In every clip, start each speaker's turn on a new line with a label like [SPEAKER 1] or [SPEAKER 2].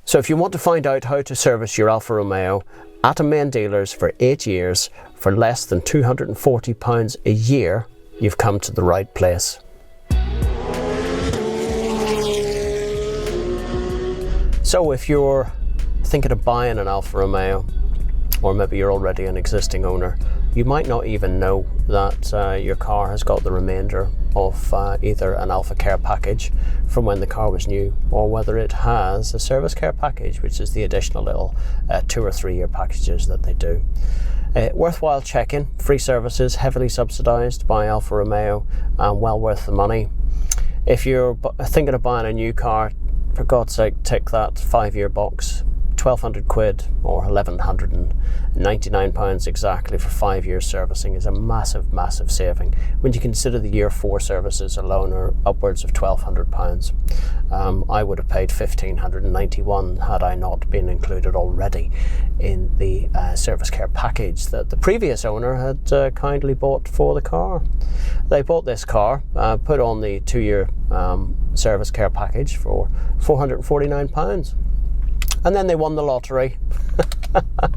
[SPEAKER 1] So if you want to find out how to service your Alfa Romeo at a main dealer's for 8 years for less than £240 a year, you've come to the right place. So if you're thinking of buying an Alfa Romeo, or maybe you're already an existing owner, you might not even know that your car has got the remainder of either an Alfa Care package from when the car was new, or whether it has a service care package, which is the additional little 2 or 3 year packages that they do. Worthwhile checking. Free services, heavily subsidised by Alfa Romeo, and well worth the money. If you're thinking of buying a new car, for God's sake, tick that 5-year box. 1,200 quid or £1,199 exactly for 5 years servicing is a massive saving when you consider the year 4 services alone are upwards of £1,200. I would have paid £1,591 had I not been included already in the service care package that the previous owner had kindly bought for the car. They bought this car, put on the 2-year service care package for £449. And then they won the lottery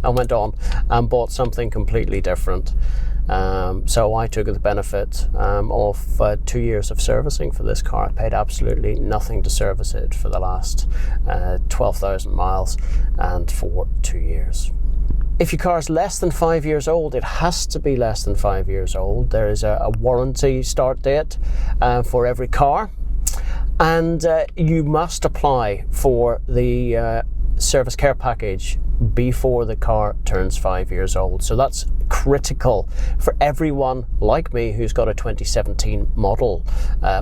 [SPEAKER 1] and went on and bought something completely different. So I took the benefit of 2 years of servicing for this car. I paid absolutely nothing to service it for the last 12,000 miles and for 2 years. If your car is less than 5 years old, it has to be less than 5 years old. There is a warranty start date for every car, and you must apply for the service care package before the car turns 5 years old. So that's critical for everyone like me who's got a 2017 model.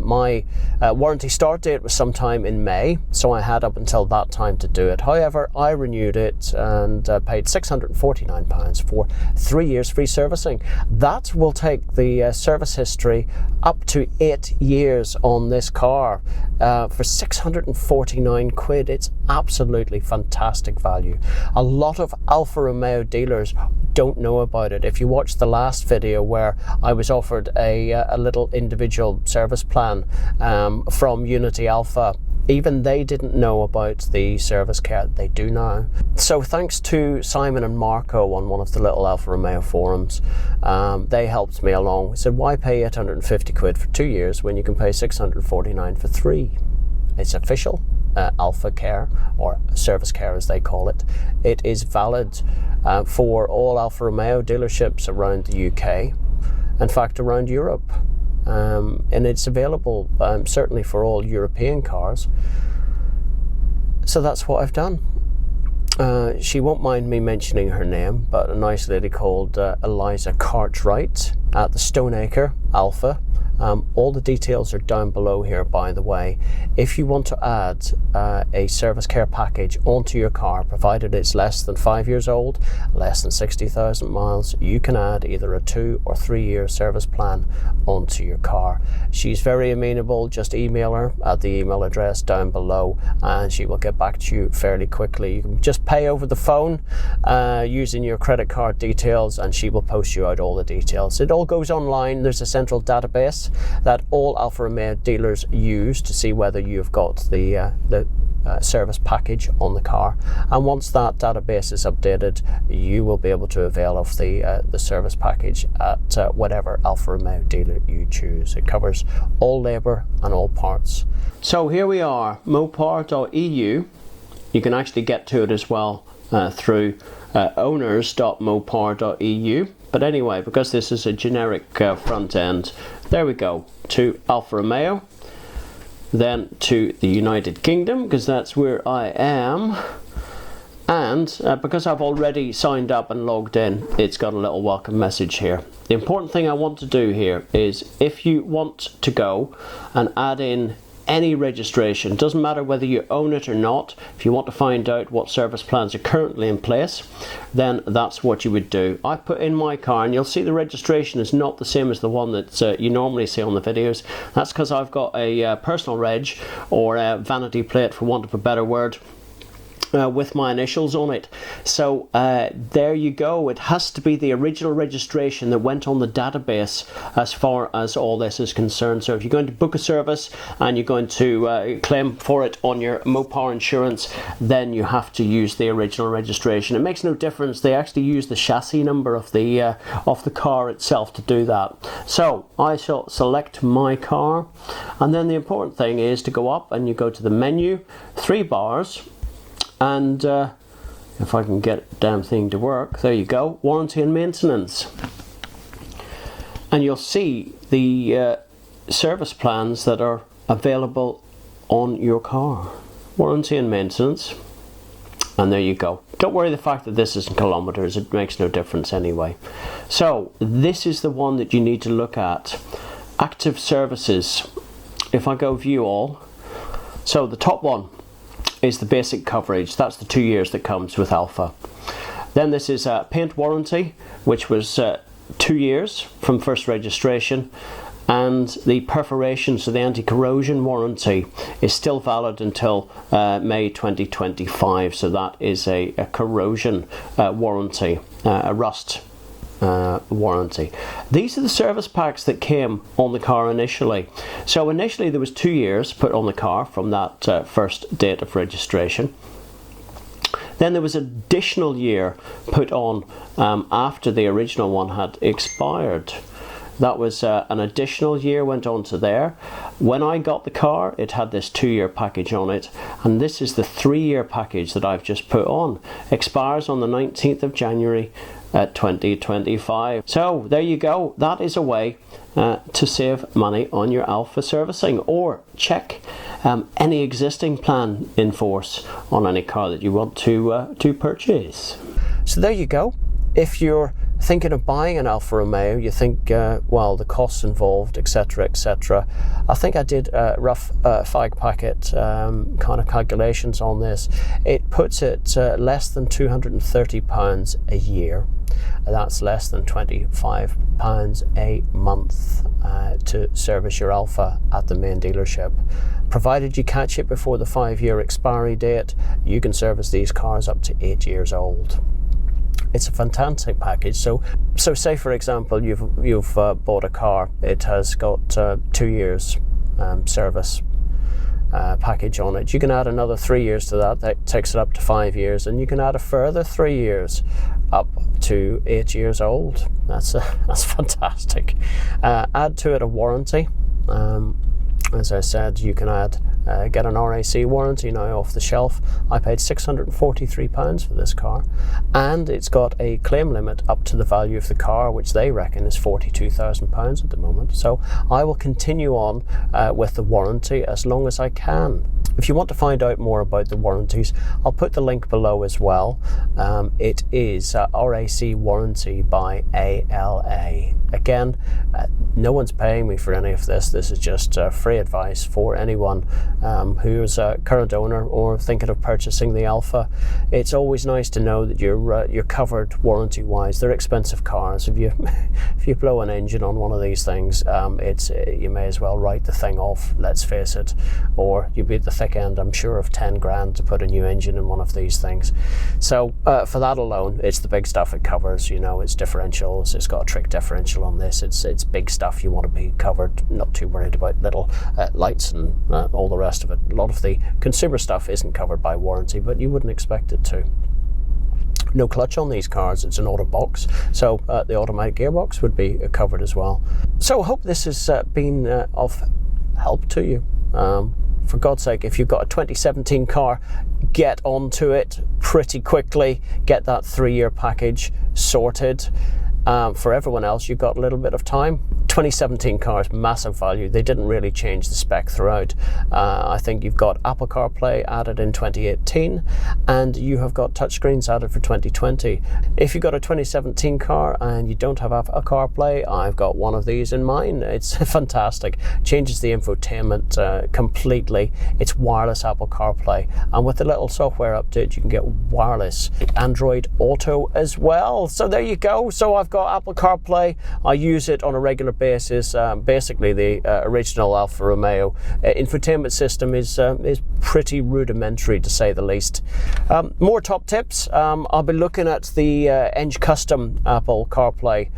[SPEAKER 1] My warranty start date was sometime in May, so I had up until that time to do it. However, I renewed it and paid £649 for 3 years free servicing. That will take the service history up to 8 years on this car for 649 quid. It's absolutely fantastic value. A lot of Alfa Romeo dealers don't know about it. If you watch the last video where I was offered a little individual service plan from Unity Alfa, even they didn't know about the service care. They do now. So thanks to Simon and Marco on one of the little Alfa Romeo forums, they helped me along. We said, why pay 850 quid for 2 years when you can pay 649 for 3? It's official. Alfa Care, or Service Care as they call it. It is valid for all Alfa Romeo dealerships around the UK, in fact around Europe, and it's available certainly for all European cars. So that's what I've done. She won't mind me mentioning her name, but a nice lady called Eliza Cartwright at the Stoneacre Alfa. All the details are down below here, by the way. If you want to add a service care package onto your car, provided it's less than 5 years old, less than 60,000 miles, you can add either a 2 or 3 year service plan onto your car. She's very amenable. Just email her at the email address down below and she will get back to you fairly quickly. You can just pay over the phone using your credit card details and she will post you out all the details. It all goes online. There's a central database that all Alfa Romeo dealers use to see whether you've got the service package on the car, and once that database is updated, you will be able to avail of the service package at whatever Alfa Romeo dealer you choose. It covers all labour and all parts. So here we are, mopar.eu. You can actually get to it as well through owners.mopar.eu. But anyway, because this is a generic front end, there we go, to Alfa Romeo, then to the United Kingdom, because that's where I am, and because I've already signed up and logged in, it's got a little welcome message here. The important thing I want to do here is, if you want to go and add in any registration, doesn't matter whether you own it or not, if you want to find out what service plans are currently in place, then that's what you would do. I put in my car, and you'll see the registration is not the same as the one that you normally see on the videos. That's because I've got a personal reg, or a vanity plate for want of a better word, with my initials on it. So there you go. It has to be the original registration that went on the database as far as all this is concerned. So if you're going to book a service and you're going to claim for it on your Mopar insurance, then you have to use the original registration. It makes no difference. They actually use the chassis number of the car itself to do that. So I shall select my car, and then the important thing is to go up and you go to the menu, 3 bars, and if I can get the damn thing to work, there you go, warranty and maintenance. And you'll see the service plans that are available on your car. Warranty and maintenance, and there you go. Don't worry the fact that this is in kilometers, it makes no difference anyway. So this is the one that you need to look at. Active services. If I go view all, so the top one is the basic coverage. That's the 2 years that comes with Alfa. Then this is a paint warranty, which was 2 years from first registration, and the perforation, so the anti-corrosion warranty, is still valid until May 2025. So that is a corrosion warranty, a rust warranty. These are the service packs that came on the car initially. So initially there was 2 years put on the car from that first date of registration. Then there was an additional year put on after the original one had expired. That was an additional year went on to there. When I got the car, it had this 2-year package on it, and this is the 3-year package that I've just put on. Expires on the 19th of January 2025. So there you go. That is a way to save money on your Alfa servicing, or check any existing plan in force on any car that you want to purchase. So there you go. If you're thinking of buying an Alfa Romeo, you think, well, the costs involved, etc., etc. I think I did a rough fag packet kind of calculations on this. It puts it less than £230 a year. That's less than £25 a month to service your Alfa at the main dealership. Provided you catch it before the 5-year expiry date, you can service these cars up to 8 years old. It's a fantastic package. So say for example you've bought a car. It has got 2 years service package on it. You can add another 3 years to that. That takes it up to 5 years, and you can add a further 3 years up to 8 years old. That's fantastic. Add to it a warranty. As I said, you can add get an RAC warranty now off the shelf. I paid £643 for this car, and it's got a claim limit up to the value of the car, which they reckon is £42,000 at the moment. So I will continue on with the warranty as long as I can. If you want to find out more about the warranties, I'll put the link below as well. It is RAC warranty by ALA. Again, no one's paying me for any of this. This is just free advice for anyone who is a current owner or thinking of purchasing the Alfa. It's always nice to know that you're covered warranty-wise. They're expensive cars. If you blow an engine on one of these things, you may as well write the thing off. Let's face it, or you'd be at the thick end, I'm sure, of 10 grand to put a new engine in one of these things. So for that alone, it's the big stuff it covers. You know, it's differentials. It's got a trick differential on this. It's big stuff. You want to be covered. Not too worried about little lights and all the rest of it. A lot of the consumer stuff isn't covered by warranty, but you wouldn't expect it to. No clutch on these cars. It's an auto box, so the automatic gearbox would be covered as well. So I hope this has been of help to you. For God's sake, if you've got a 2017 car, get onto it pretty quickly. Get that 3-year package sorted. For everyone else, you've got a little bit of time. 2017 cars, massive value. They didn't really change the spec throughout. I think you've got Apple CarPlay added in 2018, and you have got touchscreens added for 2020. If you've got a 2017 car and you don't have a CarPlay, I've got one of these in mine. It's fantastic. Changes the infotainment completely. It's wireless Apple CarPlay, and with the little software update, you can get wireless Android Auto as well. So there you go. So I've got got Apple CarPlay. I use it on a regular basis. Basically, the original Alfa Romeo infotainment system is pretty rudimentary, to say the least. More top tips. I'll be looking at the Eng Custom Apple CarPlay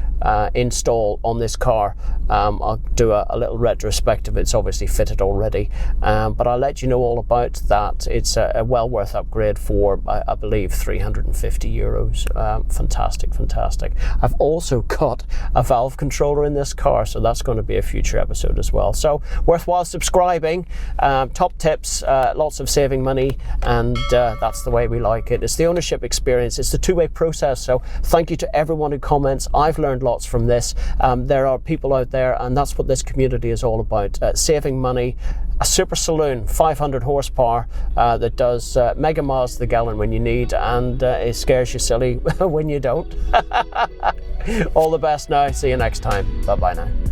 [SPEAKER 1] install on this car. I'll do a little retrospective. It's obviously fitted already, but I'll let you know all about that. It's a well worth upgrade for, I believe, €350. Fantastic. I've also got a valve controller in this car, so that's going to be a future episode as well. So worthwhile subscribing. Top tips, lots of saving money, and that's the way we like it. It's the ownership experience. It's the two-way process. So thank you to everyone who comments. I've learned lots from this. There are people out there, and that's what this community is all about, saving money. A super saloon, 500 horsepower, that does mega miles to the gallon when you need, and it scares you silly when you don't. All the best now. See you next time. Bye bye now.